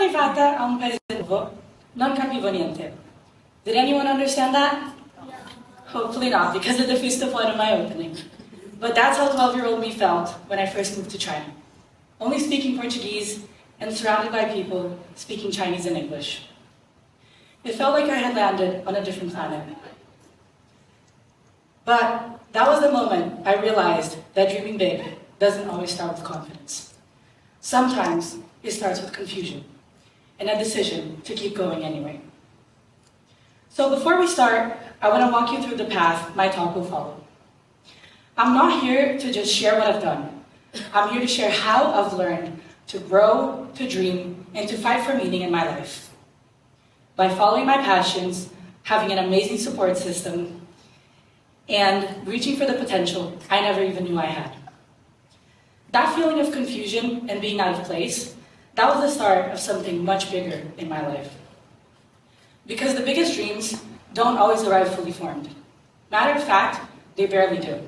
arrivata a un paese nuovo, non capivo niente. Did anyone understand that? Hopefully not, because it defeats the point of my opening. But that's how 12-year-old me felt when I first moved to China. Only speaking Portuguese and surrounded by people speaking Chinese and English. It felt like I had landed on a different planet. But that was the moment I realized that dreaming big doesn't always start with confidence. Sometimes it starts with confusion and a decision to keep going anyway. So before we start, I want to walk you through the path my talk will follow. I'm not here to just share what I've done. I'm here to share how I've learned to grow, to dream, and to fight for meaning in my life. By following my passions, having an amazing support system, and reaching for the potential I never even knew I had. That feeling of confusion and being out of place, that was the start of something much bigger in my life. Because the biggest dreams don't always arrive fully formed. Matter of fact, they barely do.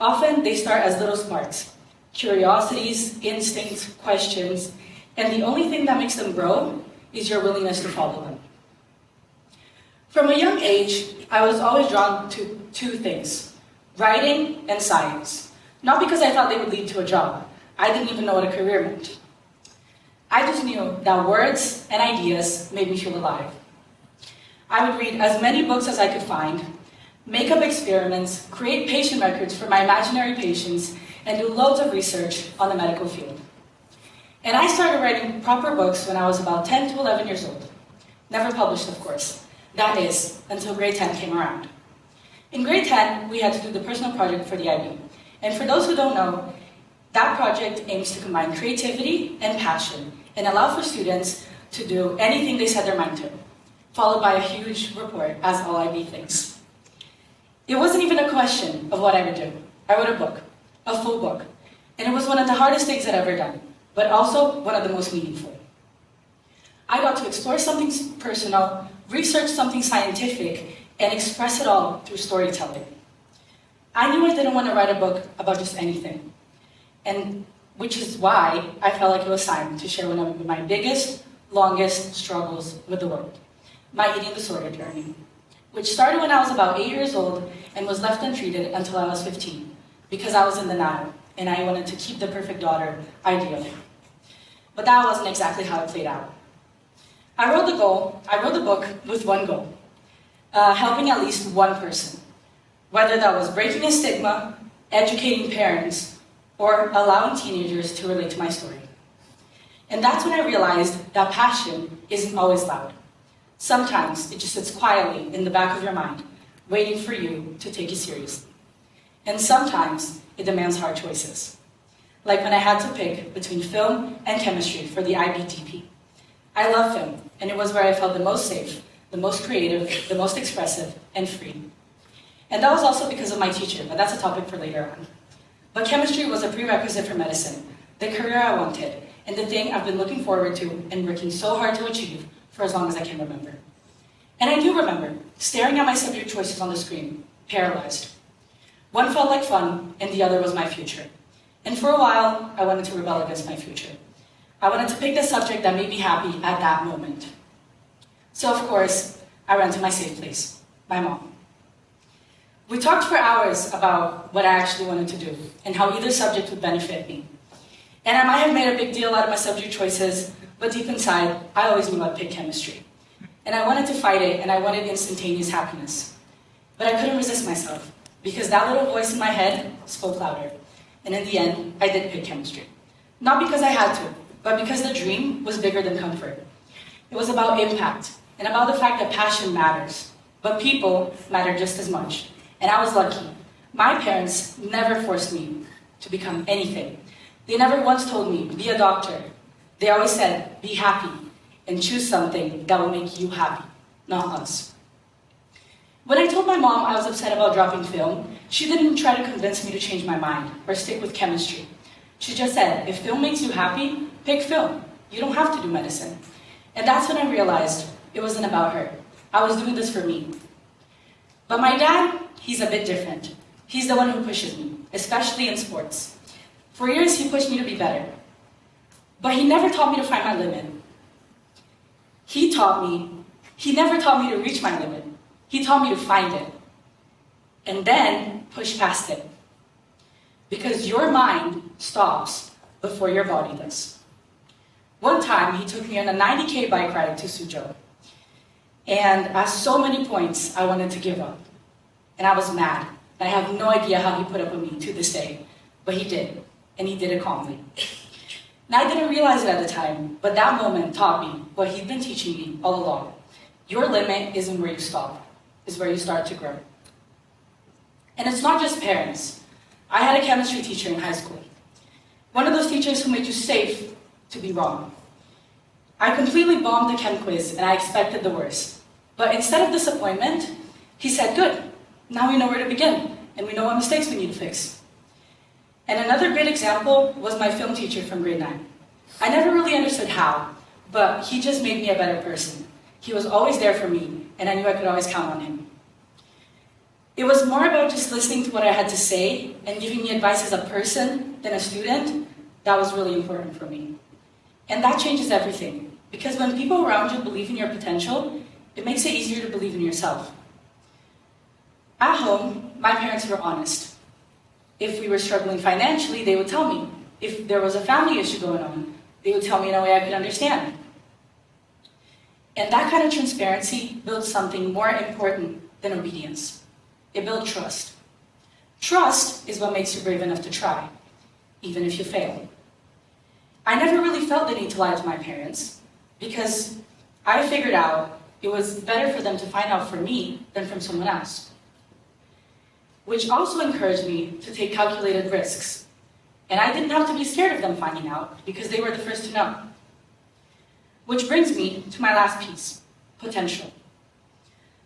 Often they start as little sparks, curiosities, instincts, questions, and the only thing that makes them grow is your willingness to follow them. From a young age, I was always drawn to two things, writing and science. Not because I thought they would lead to a job. I didn't even know what a career meant. I just knew that words and ideas made me feel alive. I would read as many books as I could find, make up experiments, create patient records for my imaginary patients, and do loads of research on the medical field. And I started writing proper books when I was about 10 to 11 years old. Never published, of course. That is, until grade 10 came around. In grade 10, we had to do the personal project for the IB. And for those who don't know, that project aims to combine creativity and passion and allow for students to do anything they set their mind to, followed by a huge report, as all IB thinks. It wasn't even a question of what I would do. I wrote a book, a full book, and it was one of the hardest things I'd ever done, but also one of the most meaningful. I got to explore something personal, research something scientific, and express it all through storytelling. I knew I didn't want to write a book about just anything, and which is why I felt like it was time to share one of my biggest, longest struggles with the world, my eating disorder journey, which started when I was about 8 years old and was left untreated until I was 15, because I was in denial, and I wanted to keep the perfect daughter ideal. But that wasn't exactly how it played out. I wrote the book with one goal, helping at least one person, whether that was breaking a stigma, educating parents, or allowing teenagers to relate to my story. And that's when I realized that passion isn't always loud. Sometimes it just sits quietly in the back of your mind, waiting for you to take it seriously. And sometimes it demands hard choices, like when I had to pick between film and chemistry for the IBDP. I love film, and it was where I felt the most safe, the most creative, the most expressive, and free. And that was also because of my teacher, but that's a topic for later on. But chemistry was a prerequisite for medicine, the career I wanted, and the thing I've been looking forward to and working so hard to achieve for as long as I can remember. And I do remember staring at my subject choices on the screen, paralyzed. One felt like fun, and the other was my future. And for a while, I wanted to rebel against my future. I wanted to pick the subject that made me happy at that moment. So of course, I ran to my safe place, my mom. We talked for hours about what I actually wanted to do and how either subject would benefit me. And I might have made a big deal out of my subject choices, but deep inside, I always knew I'd pick chemistry. And I wanted to fight it, and I wanted instantaneous happiness. But I couldn't resist myself, because that little voice in my head spoke louder. And in the end, I did pick chemistry. Not because I had to, but because the dream was bigger than comfort. It was about impact, and about the fact that passion matters. But people matter just as much. And I was lucky. My parents never forced me to become anything. They never once told me, be a doctor. They always said, be happy, and choose something that will make you happy, not us. When I told my mom I was upset about dropping film, she didn't try to convince me to change my mind or stick with chemistry. She just said, if film makes you happy, pick film. You don't have to do medicine. And that's when I realized it wasn't about her. I was doing this for me. But my dad, he's a bit different. He's the one who pushes me, especially in sports. For years, he pushed me to be better. But he never taught me to find my limit. He never taught me to reach my limit. He taught me to find it and then push past it. Because your mind stops before your body does. One time, he took me on a 90K bike ride to Suzhou. And at so many points, I wanted to give up. And I was mad. And I have no idea how he put up with me to this day. But he did. And he did it calmly. And I didn't realize it at the time, but that moment taught me what he'd been teaching me all along. Your limit isn't where you stop, it's where you start to grow. And it's not just parents. I had a chemistry teacher in high school. One of those teachers who made you safe to be wrong. I completely bombed the chem quiz and I expected the worst. But instead of disappointment, he said, good, now we know where to begin and we know what mistakes we need to fix. And another great example was my film teacher from grade 9. I never really understood how, but he just made me a better person. He was always there for me, and I knew I could always count on him. It was more about just listening to what I had to say and giving me advice as a person than a student. That was really important for me. And that changes everything, because when people around you believe in your potential, it makes it easier to believe in yourself. At home, my parents were honest. If we were struggling financially, they would tell me. If there was a family issue going on, they would tell me in a way I could understand. And that kind of transparency builds something more important than obedience. It builds trust. Trust is what makes you brave enough to try, even if you fail. I never really felt the need to lie to my parents, because I figured out it was better for them to find out from me than from someone else. Which also encouraged me to take calculated risks. And I didn't have to be scared of them finding out, because they were the first to know. Which brings me to my last piece, potential.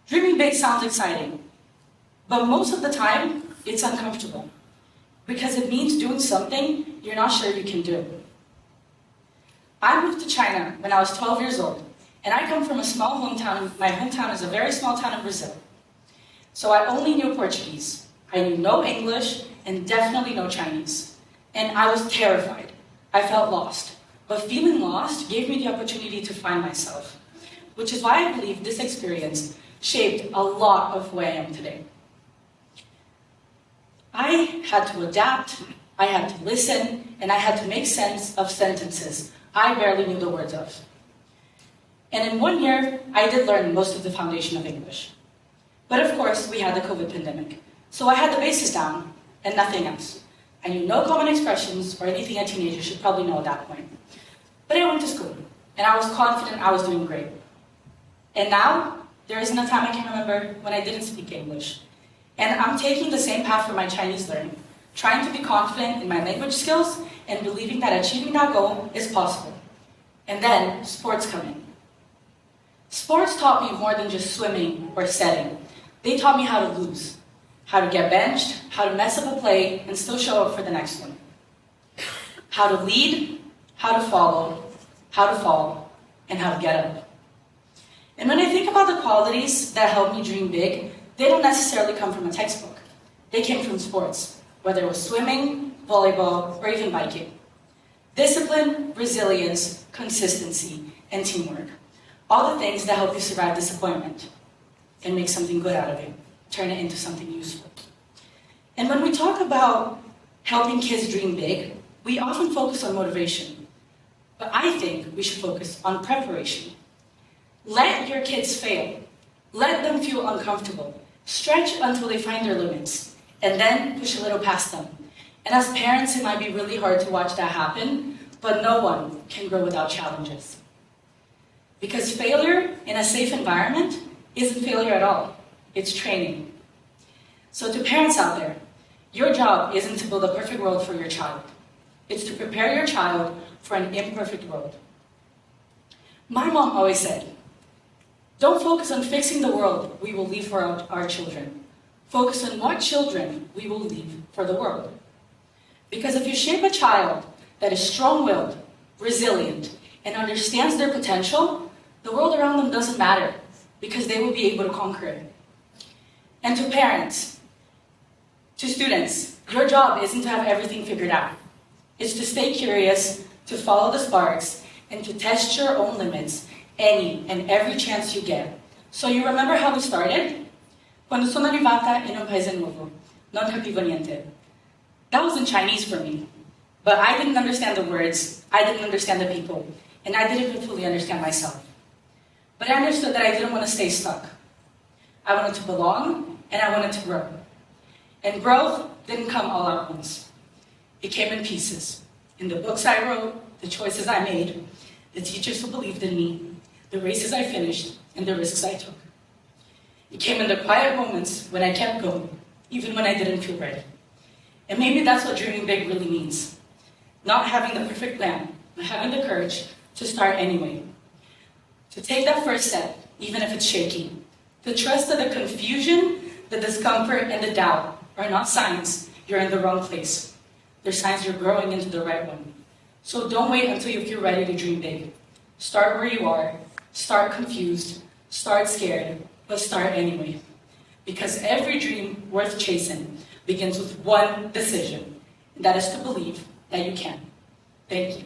Dreaming big sounds exciting, but most of the time, it's uncomfortable, because it means doing something you're not sure you can do. I moved to China when I was 12 years old, and I come from a small hometown. My hometown is a very small town in Brazil. So I only knew Portuguese. I knew no English and definitely no Chinese. And I was terrified. I felt lost. But feeling lost gave me the opportunity to find myself, which is why I believe this experience shaped a lot of who I am today. I had to adapt, I had to listen, and I had to make sense of sentences I barely knew the words of. And in 1 year, I did learn most of the foundation of English. But of course, we had the COVID pandemic. So I had the basis down, and nothing else. I knew no common expressions or anything a teenager should probably know at that point. But I went to school, and I was confident I was doing great. And now, there isn't a time I can remember when I didn't speak English. And I'm taking the same path for my Chinese learning, trying to be confident in my language skills and believing that achieving that goal is possible. And then, sports come in. Sports taught me more than just swimming or setting. They taught me how to lose, how to get benched, how to mess up a play and still show up for the next one. How to lead, how to follow, how to fall, and how to get up. And when I think about the qualities that help me dream big, they don't necessarily come from a textbook. They came from sports, whether it was swimming, volleyball, or even biking. Discipline, resilience, consistency, and teamwork. All the things that help you survive disappointment and make something good out of it, turn it into something useful. And when we talk about helping kids dream big, we often focus on motivation. But I think we should focus on preparation. Let your kids fail. Let them feel uncomfortable. Stretch until they find their limits, and then push a little past them. And as parents, it might be really hard to watch that happen, but no one can grow without challenges. Because failure in a safe environment isn't failure at all. It's training. So to parents out there, your job isn't to build a perfect world for your child. It's to prepare your child for an imperfect world. My mom always said, don't focus on fixing the world we will leave for our children. Focus on what children we will leave for the world. Because if you shape a child that is strong-willed, resilient, and understands their potential, the world around them doesn't matter, because they will be able to conquer it. And to parents, to students, your job isn't to have everything figured out. It's to stay curious, to follow the sparks, and to test your own limits any and every chance you get. So you remember how we started? Quando sono arrivata in un paese nuovo, non capivo niente. That was in Chinese for me. But I didn't understand the words, I didn't understand the people, and I didn't even fully understand myself. But I understood that I didn't want to stay stuck. I wanted to belong, and I wanted to grow. And growth didn't come all at once. It came in pieces. In the books I wrote, the choices I made, the teachers who believed in me, the races I finished, and the risks I took. It came in the quiet moments when I kept going, even when I didn't feel ready. And maybe that's what dreaming big really means. Not having the perfect plan, but having the courage to start anyway. To take that first step, even if it's shaky. To trust that the confusion, the discomfort, and the doubt are not signs you're in the wrong place. They're signs you're growing into the right one. So don't wait until you feel ready to dream big. Start where you are, start confused, start scared, but start anyway. Because every dream worth chasing begins with one decision, and that is to believe that you can. Thank you.